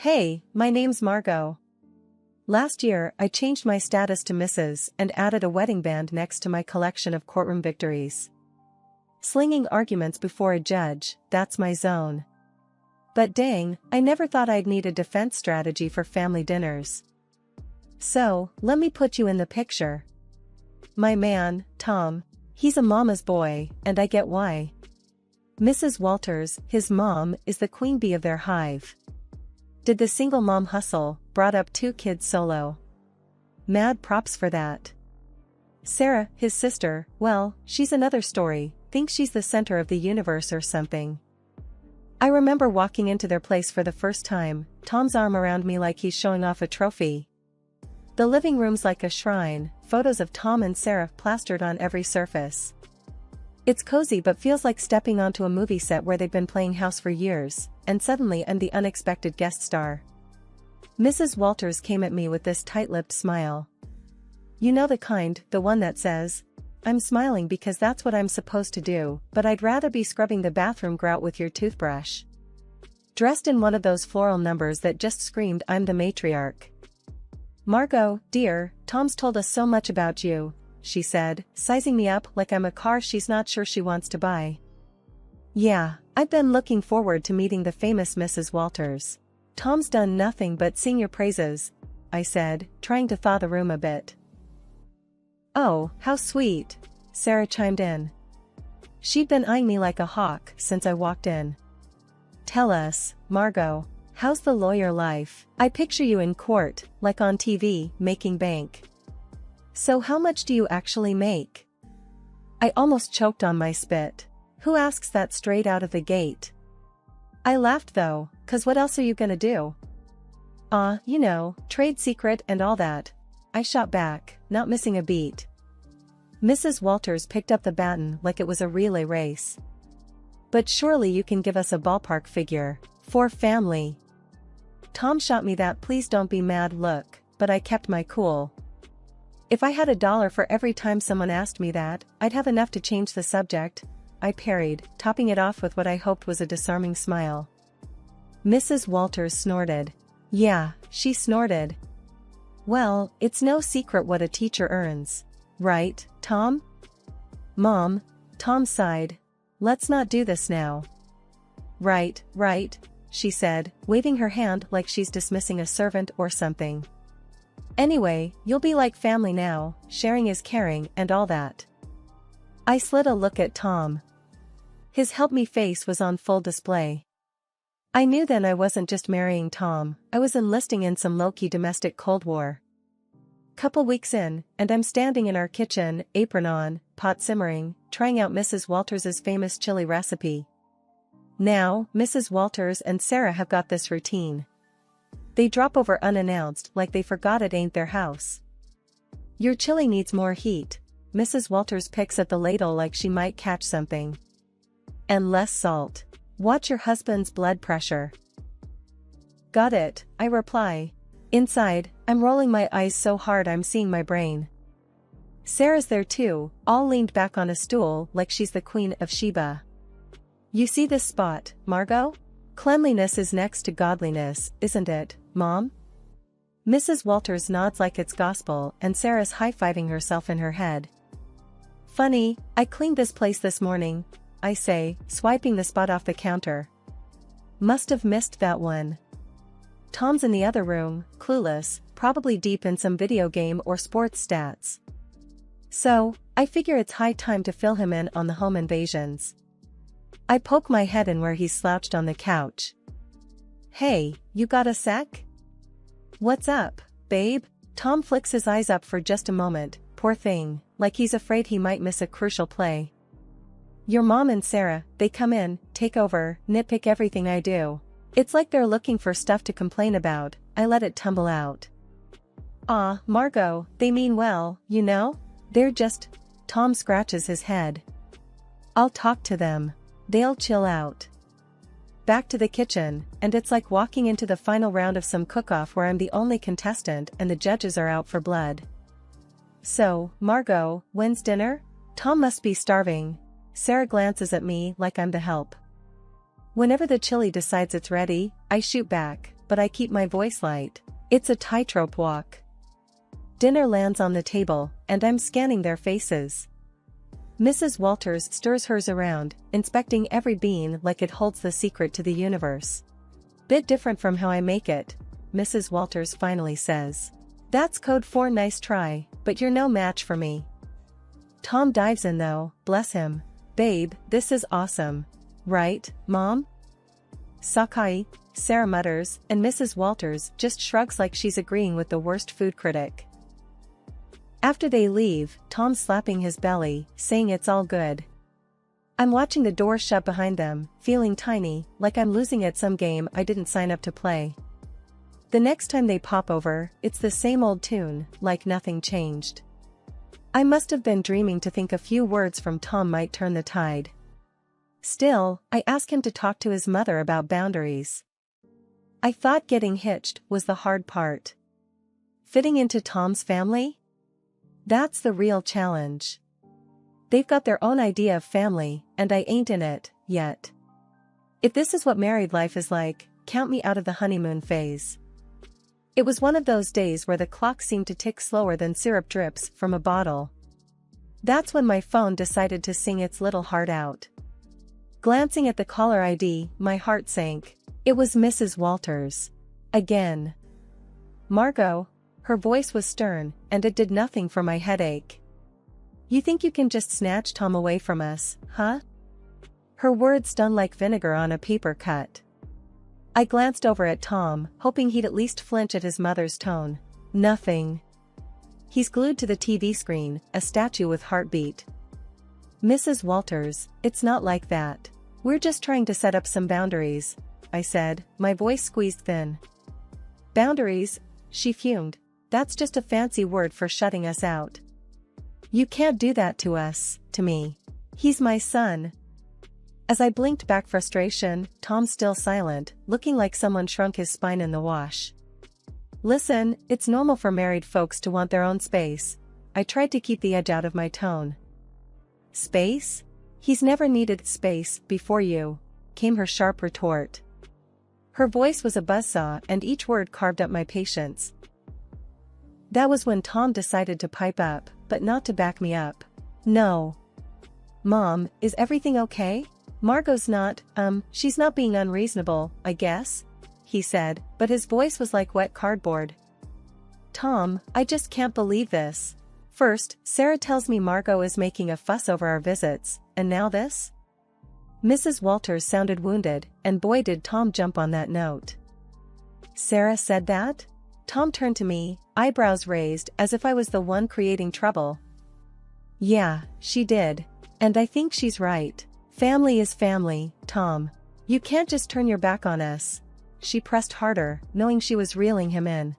Hey, my name's Margot. Last year, I changed my status to Mrs. and added a wedding band next to my collection of courtroom victories. Slinging arguments before a judge, that's my zone. But dang, I never thought I'd need a defense strategy for family dinners. So, let me put you in the picture. My man, Tom, he's a mama's boy, and I get why. Mrs. Walters, his mom, is the queen bee of their hive. Did the single mom hustle, brought up 2 kids solo. Mad props for that. Sarah, his sister, well, she's another story, thinks she's the center of the universe or something. I remember walking into their place for the first time, Tom's arm around me like he's showing off a trophy. The living room's like a shrine, photos of Tom and Sarah plastered on every surface. It's cozy but feels like stepping onto a movie set where they've been playing house for years, and suddenly I'm the unexpected guest star. Mrs. Walters came at me with this tight-lipped smile. You know the kind, the one that says, I'm smiling because that's what I'm supposed to do, but I'd rather be scrubbing the bathroom grout with your toothbrush. Dressed in one of those floral numbers that just screamed I'm the matriarch. Margot, dear, Tom's told us so much about you, she said, sizing me up like I'm a car she's not sure she wants to buy. Yeah, I've been looking forward to meeting the famous Mrs. Walters. Tom's done nothing but sing your praises, I said, trying to thaw the room a bit. Oh, how sweet, Sarah chimed in. She'd been eyeing me like a hawk since I walked in. Tell us, Margot, how's the lawyer life? I picture you in court, like on TV, making bank. So how much do you actually make? I almost choked on my spit. Who asks that straight out of the gate? I laughed though, 'cause what else are you gonna do? You know, trade secret and all that. I shot back, not missing a beat. Mrs. Walters picked up the baton like it was a relay race. But surely you can give us a ballpark figure, for family. Tom shot me that please don't be mad look, but I kept my cool. If I had $1 for every time someone asked me that, I'd have enough to change the subject, I parried, topping it off with what I hoped was a disarming smile. Mrs. Walters snorted. Yeah, she snorted. Well, it's no secret what a teacher earns. Right, Tom? Mom, Tom sighed. Let's not do this now. Right, she said, waving her hand like she's dismissing a servant or something. Anyway, you'll be like family now, sharing is caring and all that. I slid a look at Tom. His help-me face was on full display. I knew then I wasn't just marrying Tom, I was enlisting in some low-key domestic Cold War. Couple weeks in, and I'm standing in our kitchen, apron on, pot simmering, trying out Mrs. Walters' famous chili recipe. Now, Mrs. Walters and Sarah have got this routine. They drop over unannounced like they forgot it ain't their house. Your chili needs more heat. Mrs. Walters picks at the ladle like she might catch something. And less salt. Watch your husband's blood pressure. Got it, I reply. Inside, I'm rolling my eyes so hard I'm seeing my brain. Sarah's there too, all leaned back on a stool like she's the Queen of Sheba. You see this spot, Margot? Cleanliness is next to godliness, isn't it, Mom? Mrs. Walters nods like it's gospel and Sarah's high-fiving herself in her head. Funny, I cleaned this place this morning, I say, swiping the spot off the counter. Must have missed that one. Tom's in the other room, clueless, probably deep in some video game or sports stats. So, I figure it's high time to fill him in on the home invasions. I poke my head in where he's slouched on the couch. Hey, you got a sec? What's up, babe? Tom flicks his eyes up for just a moment, poor thing, like he's afraid he might miss a crucial play. Your mom and Sarah, they come in, take over, nitpick everything I do. It's like they're looking for stuff to complain about, I let it tumble out. Margot, they mean well, you know? They're just... Tom scratches his head. I'll talk to them. They'll chill out. Back to the kitchen, and it's like walking into the final round of some cook-off where I'm the only contestant and the judges are out for blood. So, Margot, when's dinner? Tom must be starving. Sarah glances at me like I'm the help. Whenever the chili decides it's ready, I shoot back, but I keep my voice light. It's a tightrope walk. Dinner lands on the table, and I'm scanning their faces. Mrs. Walters stirs hers around, inspecting every bean like it holds the secret to the universe. Bit different from how I make it, Mrs. Walters finally says. That's code for nice try, but you're no match for me. Tom dives in though, bless him. Babe, this is awesome. Right, Mom? Sakai, Sarah mutters, and Mrs. Walters just shrugs like she's agreeing with the worst food critic. After they leave, Tom's slapping his belly, saying it's all good. I'm watching the door shut behind them, feeling tiny, like I'm losing at some game I didn't sign up to play. The next time they pop over, it's the same old tune, like nothing changed. I must have been dreaming to think a few words from Tom might turn the tide. Still, I ask him to talk to his mother about boundaries. I thought getting hitched was the hard part. Fitting into Tom's family? That's the real challenge. They've got their own idea of family, and I ain't in it, yet. If this is what married life is like, count me out of the honeymoon phase. It was one of those days where the clock seemed to tick slower than syrup drips from a bottle. That's when my phone decided to sing its little heart out. Glancing at the caller ID, my heart sank. It was Mrs. Walters. Again. Margot. Her voice was stern, and it did nothing for my headache. You think you can just snatch Tom away from us, huh? Her words stung like vinegar on a paper cut. I glanced over at Tom, hoping he'd at least flinch at his mother's tone. Nothing. He's glued to the TV screen, a statue with heartbeat. Mrs. Walters, it's not like that. We're just trying to set up some boundaries, I said, my voice squeezed thin. Boundaries? She fumed. That's just a fancy word for shutting us out. You can't do that to us, to me. He's my son. As I blinked back frustration, Tom still silent, looking like someone shrunk his spine in the wash. Listen, it's normal for married folks to want their own space. I tried to keep the edge out of my tone. Space? He's never needed space before you, came her sharp retort. Her voice was a buzzsaw and each word carved up my patience. That was when Tom decided to pipe up, but not to back me up. No. Mom, is everything okay? Margot's not, she's not being unreasonable, I guess, he said, but his voice was like wet cardboard. Tom, I just can't believe this. First, Sarah tells me Margot is making a fuss over our visits, and now this? Mrs. Walters sounded wounded, and boy did Tom jump on that note. Sarah said that? Tom turned to me, eyebrows raised as if I was the one creating trouble. Yeah, she did. And I think she's right. Family is family, Tom. You can't just turn your back on us. She pressed harder, knowing she was reeling him in.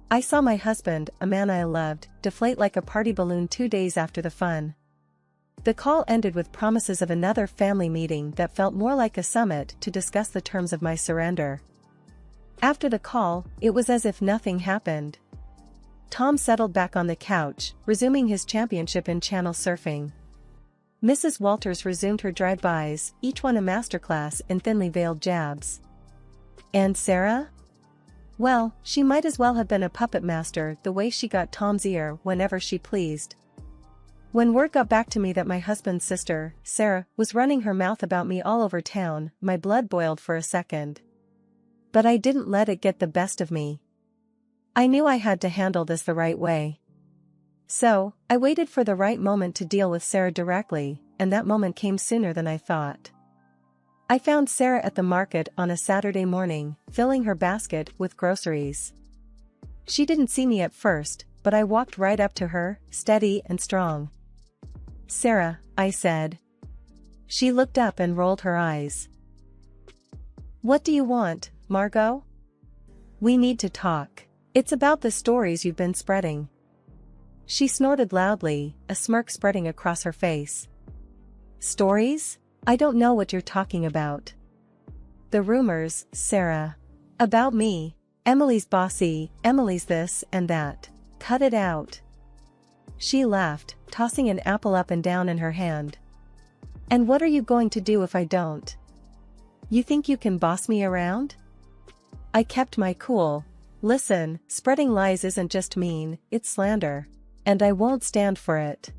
I saw my husband, a man I loved, deflate like a party balloon 2 days after the fun. The call ended with promises of another family meeting that felt more like a summit to discuss the terms of my surrender. After the call, it was as if nothing happened. Tom settled back on the couch, resuming his championship in channel surfing. Mrs. Walters resumed her drive-bys, each one a masterclass in thinly veiled jabs. And Sarah? Well, she might as well have been a puppet master the way she got Tom's ear whenever she pleased. When word got back to me that my husband's sister, Sarah, was running her mouth about me all over town, my blood boiled for a second. But I didn't let it get the best of me. I knew I had to handle this the right way. So, I waited for the right moment to deal with Sarah directly, and that moment came sooner than I thought. I found Sarah at the market on a Saturday morning, filling her basket with groceries. She didn't see me at first, but I walked right up to her, steady and strong. Sarah, I said. She looked up and rolled her eyes. What do you want, Margot? We need to talk. It's about the stories you've been spreading. She snorted loudly, a smirk spreading across her face. Stories? I don't know what you're talking about. The rumors, Sarah. About me. Emily's bossy, Emily's this and that. Cut it out. She laughed, tossing an apple up and down in her hand. And what are you going to do if I don't? You think you can boss me around? I kept my cool. Listen, spreading lies isn't just mean, it's slander. And I won't stand for it.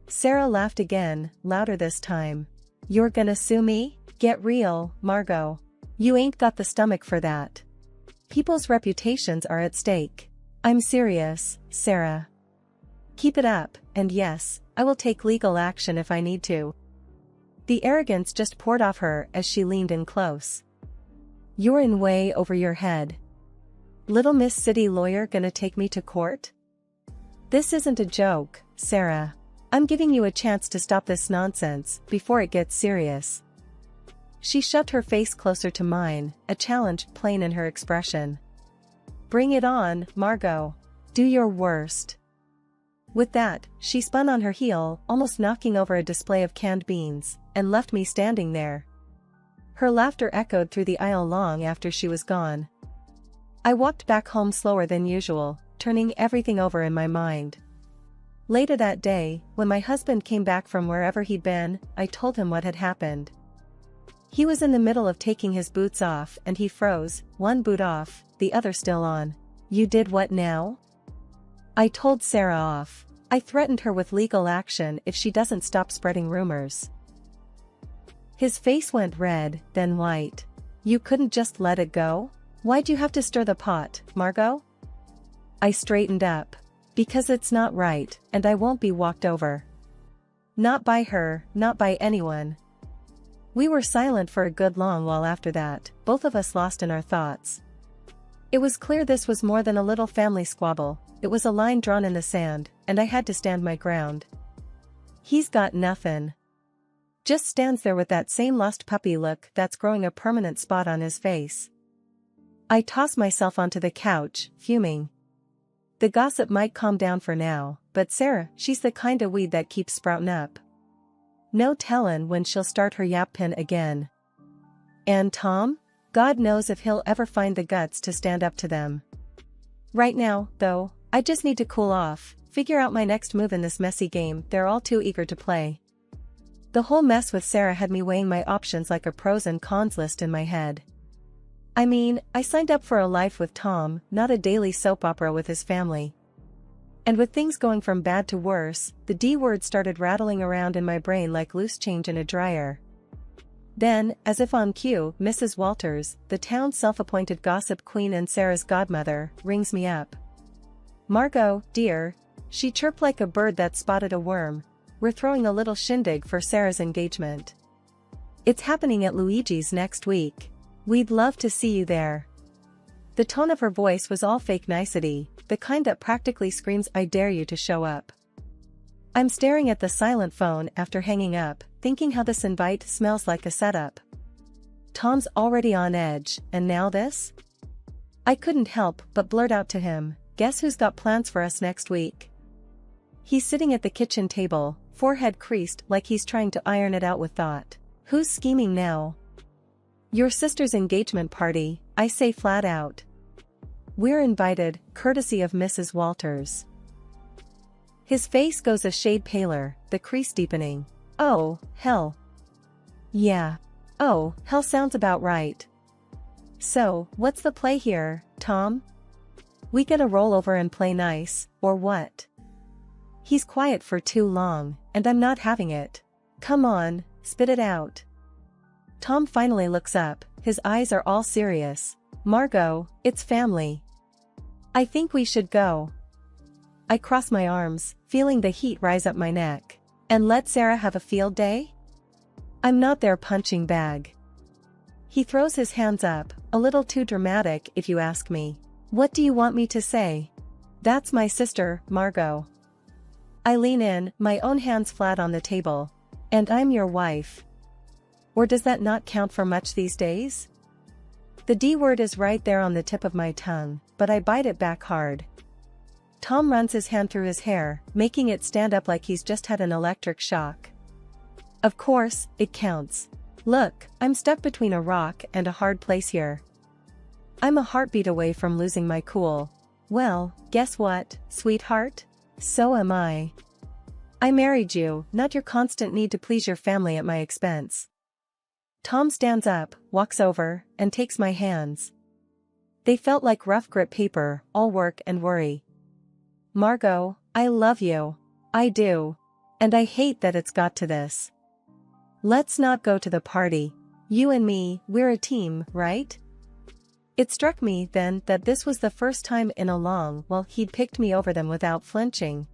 Sarah laughed again, louder this time. You're gonna sue me? Get real, Margot. You ain't got the stomach for that. People's reputations are at stake. I'm serious, Sarah. Keep it up, and yes, I will take legal action if I need to. The arrogance just poured off her as she leaned in close. You're in way over your head. Little Miss City Lawyer gonna take me to court? This isn't a joke, Sarah. I'm giving you a chance to stop this nonsense before it gets serious. She shoved her face closer to mine, a challenge plain in her expression. Bring it on, Margot. Do your worst. With that, she spun on her heel, almost knocking over a display of canned beans, and left me standing there. Her laughter echoed through the aisle long after she was gone. I walked back home slower than usual, turning everything over in my mind. Later that day, when my husband came back from wherever he'd been, I told him what had happened. He was in the middle of taking his boots off and he froze, one boot off, the other still on. You did what now? I told Sarah off. I threatened her with legal action if she doesn't stop spreading rumors. His face went red, then white. You couldn't just let it go? Why'd you have to stir the pot, Margot? I straightened up. Because it's not right, and I won't be walked over. Not by her, not by anyone. We were silent for a good long while after that, both of us lost in our thoughts. It was clear this was more than a little family squabble, it was a line drawn in the sand, and I had to stand my ground. He's got nothing. Just stands there with that same lost puppy look that's growing a permanent spot on his face. I tossed myself onto the couch, fuming. The gossip might calm down for now, but Sarah, she's the kinda weed that keeps sprouting up. No tellin' when she'll start her yapin again. And Tom? God knows if he'll ever find the guts to stand up to them. Right now, though, I just need to cool off, figure out my next move in this messy game they're all too eager to play. The whole mess with Sarah had me weighing my options like a pros and cons list in my head. I mean, I signed up for a life with Tom, not a daily soap opera with his family. And with things going from bad to worse, the D word started rattling around in my brain like loose change in a dryer. Then, as if on cue, Mrs. Walters, the town's self-appointed gossip queen and Sarah's godmother, rings me up. Margot, dear, she chirped like a bird that spotted a worm. We're throwing a little shindig for Sarah's engagement. It's happening at Luigi's next week. We'd love to see you there. The tone of her voice was all fake nicety, the kind that practically screams I dare you to show up. I'm staring at the silent phone after hanging up, thinking how this invite smells like a setup. Tom's already on edge, and now this? I couldn't help but blurt out to him, guess who's got plans for us next week? He's sitting at the kitchen table, forehead creased like he's trying to iron it out with thought. Who's scheming now? Your sister's engagement party, I say flat out. We're invited, courtesy of Mrs. Walters. His face goes a shade paler, the crease deepening. Oh, hell. Yeah. Oh, hell sounds about right. So, what's the play here, Tom? We gonna roll over and play nice, or what? He's quiet for too long, and I'm not having it. Come on, spit it out. Tom finally looks up, his eyes are all serious. Margot, it's family. I think we should go. I cross my arms, feeling the heat rise up my neck. And let Sarah have a field day? I'm not their punching bag. He throws his hands up, a little too dramatic if you ask me. What do you want me to say? That's my sister, Margot. I lean in, my own hands flat on the table. And I'm your wife. Or does that not count for much these days? The D word is right there on the tip of my tongue, but I bite it back hard. Tom runs his hand through his hair, making it stand up like he's just had an electric shock. Of course, it counts. Look, I'm stuck between a rock and a hard place here. I'm a heartbeat away from losing my cool. Well, guess what, sweetheart? So am I. I married you, not your constant need to please your family at my expense. Tom stands up, walks over, and takes my hands. They felt like rough grip paper, all work and worry. Margot, I love you. I do. And I hate that it's got to this. Let's not go to the party. You and me, we're a team, right? It struck me then that this was the first time in a long while he'd picked me over them without flinching.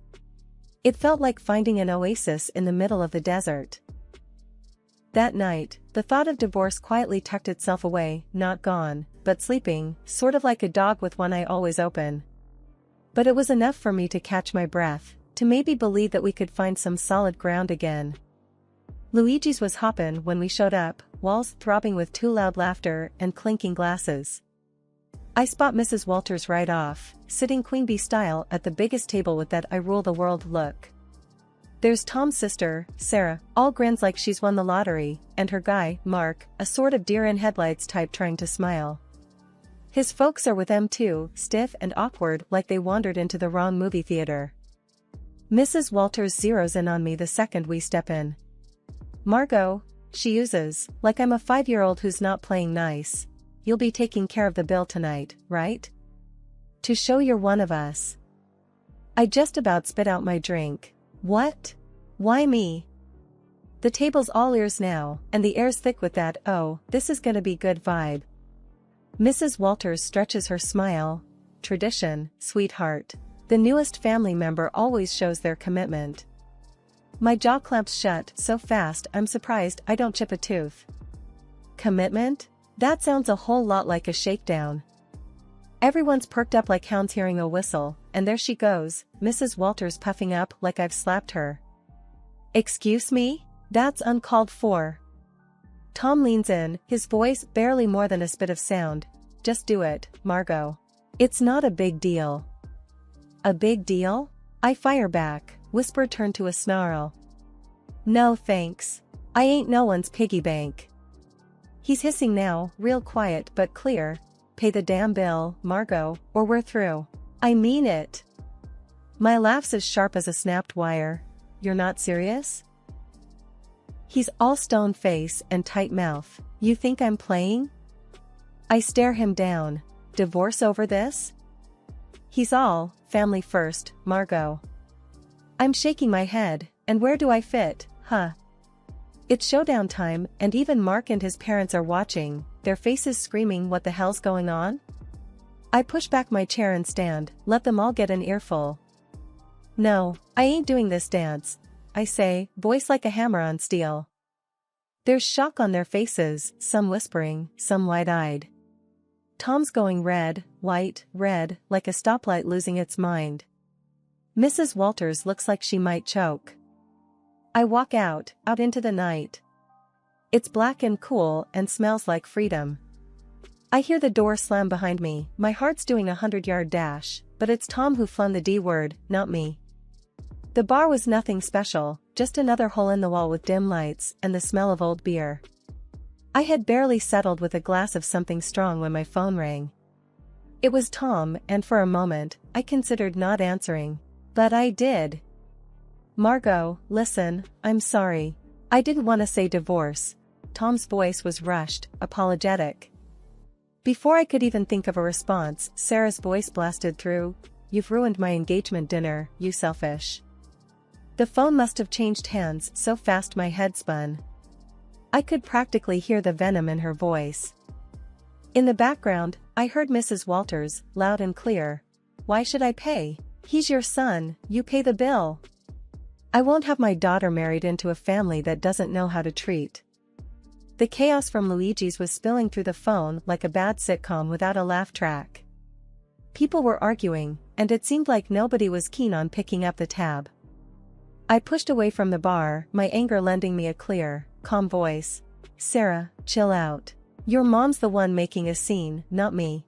It felt like finding an oasis in the middle of the desert. That night, the thought of divorce quietly tucked itself away, not gone, but sleeping, sort of like a dog with one eye always open. But it was enough for me to catch my breath, to maybe believe that we could find some solid ground again. Luigi's was hoppin' when we showed up, walls throbbing with too loud laughter and clinking glasses. I spot Mrs. Walters right off, sitting queen bee style at the biggest table with that I rule the world look. There's Tom's sister, Sarah, all grins like she's won the lottery, and her guy, Mark, a sort of deer-in-headlights type trying to smile. His folks are with them too, stiff and awkward like they wandered into the wrong movie theater. Mrs. Walters zeroes in on me the second we step in. Margot, she uses, like I'm a 5-year-old who's not playing nice. You'll be taking care of the bill tonight, right? To show you're one of us. I just about spit out my drink. What? Why me? The table's all ears now, and the air's thick with that "oh, this is gonna be good" vibe. Mrs. Walters stretches her smile. Tradition, sweetheart. The newest family member always shows their commitment. My jaw clamps shut so fast I'm surprised I don't chip a tooth. Commitment? That sounds a whole lot like a shakedown. Everyone's perked up like hounds hearing a whistle, and there she goes, Mrs. Walters puffing up like I've slapped her. Excuse me? That's uncalled for. Tom leans in, his voice barely more than a spit of sound. Just do it, Margot. It's not a big deal. A big deal? I fire back, whisper turned to a snarl. No thanks. I ain't no one's piggy bank. He's hissing now, real quiet but clear. Pay the damn bill, Margot, or we're through. I mean it. My laugh's as sharp as a snapped wire. You're not serious? He's all stone face and tight mouth. You think I'm playing? I stare him down. Divorce over this? He's all, family first, Margot. I'm shaking my head, and where do I fit, huh? It's showdown time, and even Mark and his parents are watching, their faces screaming what the hell's going on? I push back my chair and stand, let them all get an earful. No, I ain't doing this dance, I say, voice like a hammer on steel. There's shock on their faces, some whispering, some wide-eyed. Tom's going red, white, red, like a stoplight losing its mind. Mrs. Walters looks like she might choke. I walk out into the night. It's black and cool and smells like freedom. I hear the door slam behind me, my heart's doing a 100-yard dash, but it's Tom who flung the D word, not me. The bar was nothing special, just another hole in the wall with dim lights and the smell of old beer. I had barely settled with a glass of something strong when my phone rang. It was Tom, and for a moment, I considered not answering. But I did. Margot, listen, I'm sorry. I didn't want to say divorce. Tom's voice was rushed, apologetic. Before I could even think of a response, Sarah's voice blasted through. You've ruined my engagement dinner, you selfish. The phone must have changed hands so fast my head spun. I could practically hear the venom in her voice. In the background, I heard Mrs. Walters, loud and clear. Why should I pay? He's your son, you pay the bill. I won't have my daughter married into a family that doesn't know how to treat. The chaos from Luigi's was spilling through the phone like a bad sitcom without a laugh track. People were arguing, and it seemed like nobody was keen on picking up the tab. I pushed away from the bar, my anger lending me a clear, calm voice. Sarah, chill out. Your mom's the one making a scene, not me.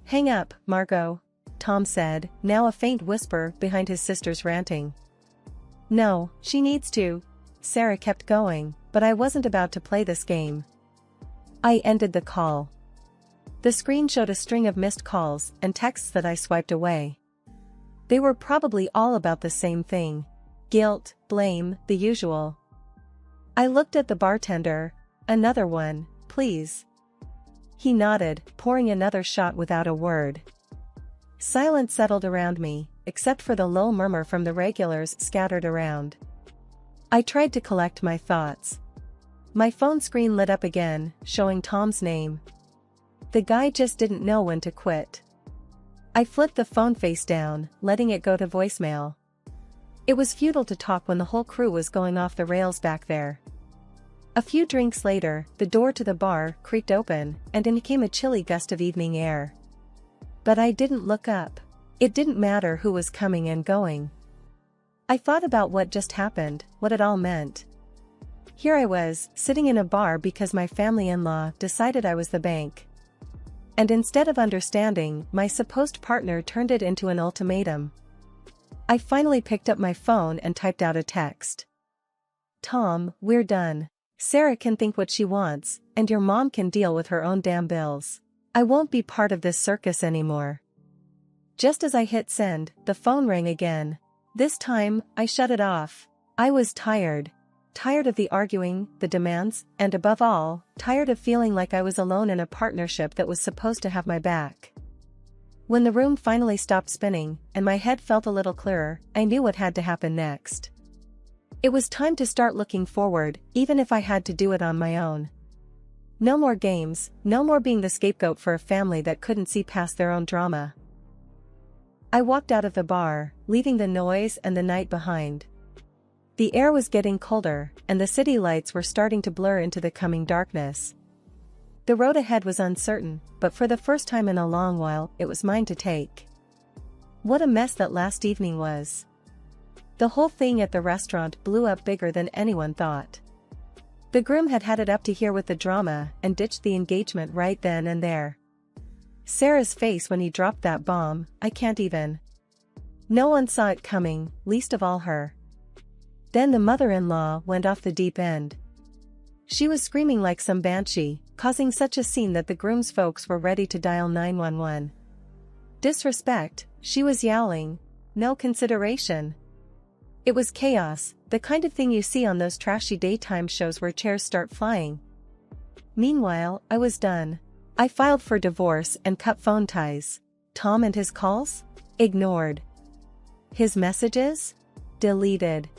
Hang up, Margot, Tom said, now a faint whisper behind his sister's ranting. No, she needs to. Sarah kept going, but I wasn't about to play this game. I ended the call. The screen showed a string of missed calls and texts that I swiped away. They were probably all about the same thing. Guilt, blame, the usual. I looked at the bartender. Another one, please. He nodded, pouring another shot without a word. Silence settled around me, except for the low murmur from the regulars scattered around. I tried to collect my thoughts. My phone screen lit up again, showing Tom's name. The guy just didn't know when to quit. I flipped the phone face down, letting it go to voicemail. It was futile to talk when the whole crew was going off the rails back there. A few drinks later, the door to the bar creaked open, and in came a chilly gust of evening air. But I didn't look up. It didn't matter who was coming and going. I thought about what just happened, what it all meant. Here I was, sitting in a bar because my family-in-law decided I was the bank. And instead of understanding, my supposed partner turned it into an ultimatum. I finally picked up my phone and typed out a text. Tom, we're done. Sarah can think what she wants, and your mom can deal with her own damn bills. I won't be part of this circus anymore. Just as I hit send, the phone rang again. This time, I shut it off. I was tired. Tired of the arguing, the demands, and above all, tired of feeling like I was alone in a partnership that was supposed to have my back. When the room finally stopped spinning, and my head felt a little clearer, I knew what had to happen next. It was time to start looking forward, even if I had to do it on my own. No more games, no more being the scapegoat for a family that couldn't see past their own drama. I walked out of the bar, leaving the noise and the night behind. The air was getting colder, and the city lights were starting to blur into the coming darkness. The road ahead was uncertain, but for the first time in a long while, it was mine to take. What a mess that last evening was. The whole thing at the restaurant blew up bigger than anyone thought. The groom had had it up to here with the drama and ditched the engagement right then and there. Sarah's face when he dropped that bomb, I can't even. No one saw it coming, least of all her. Then the mother-in-law went off the deep end. She was screaming like some banshee, causing such a scene that the groom's folks were ready to dial 911. Disrespect, she was yowling. No consideration. It was chaos, the kind of thing you see on those trashy daytime shows where chairs start flying. Meanwhile, I was done. I filed for divorce and cut phone ties. Tom and his calls? Ignored. His messages? Deleted.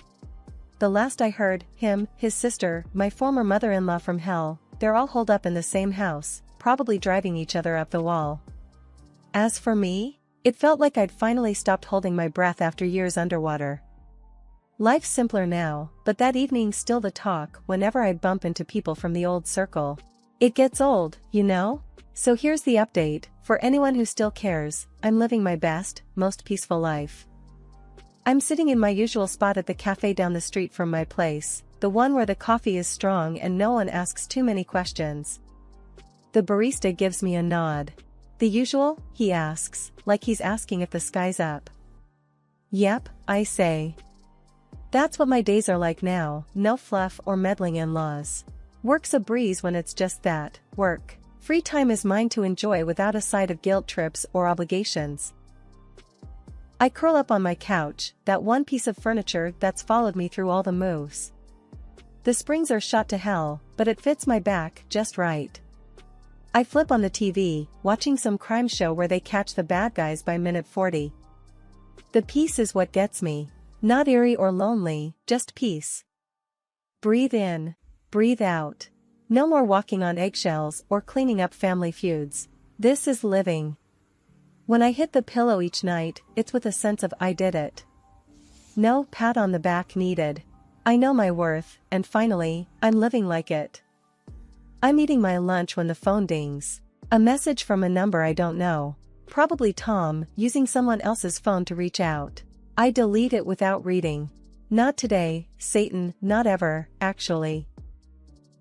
The last I heard, him, his sister, my former mother-in-law from hell, they're all holed up in the same house, probably driving each other up the wall. As for me, it felt like I'd finally stopped holding my breath after years underwater. Life's simpler now, but that evening's still the talk whenever I bump into people from the old circle. It gets old, you know? So here's the update, for anyone who still cares, I'm living my best, most peaceful life. I'm sitting in my usual spot at the cafe down the street from my place, the one where the coffee is strong and no one asks too many questions. The barista gives me a nod. The usual, he asks, like he's asking if the sky's up. Yep, I say. That's what my days are like now, no fluff or meddling in-laws. Work's a breeze when it's just that, work. Free time is mine to enjoy without a side of guilt trips or obligations. I curl up on my couch, that one piece of furniture that's followed me through all the moves. The springs are shot to hell, but it fits my back just right. I flip on the TV, watching some crime show where they catch the bad guys by minute 40. The peace is what gets me. Not eerie or lonely, just peace. Breathe in, breathe out. No more walking on eggshells or cleaning up family feuds. This is living. When I hit the pillow each night, it's with a sense of I did it. No pat on the back needed. I know my worth, and finally, I'm living like it. I'm eating my lunch when the phone dings. A message from a number I don't know. Probably Tom, using someone else's phone to reach out. I delete it without reading. Not today, Satan, not ever, actually.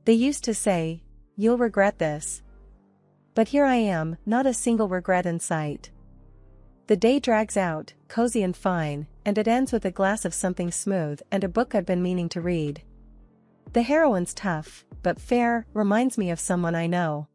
They used to say, you'll regret this. But here I am, not a single regret in sight. The day drags out, cozy and fine, and it ends with a glass of something smooth and a book I've been meaning to read. The heroine's tough, but fair, reminds me of someone I know.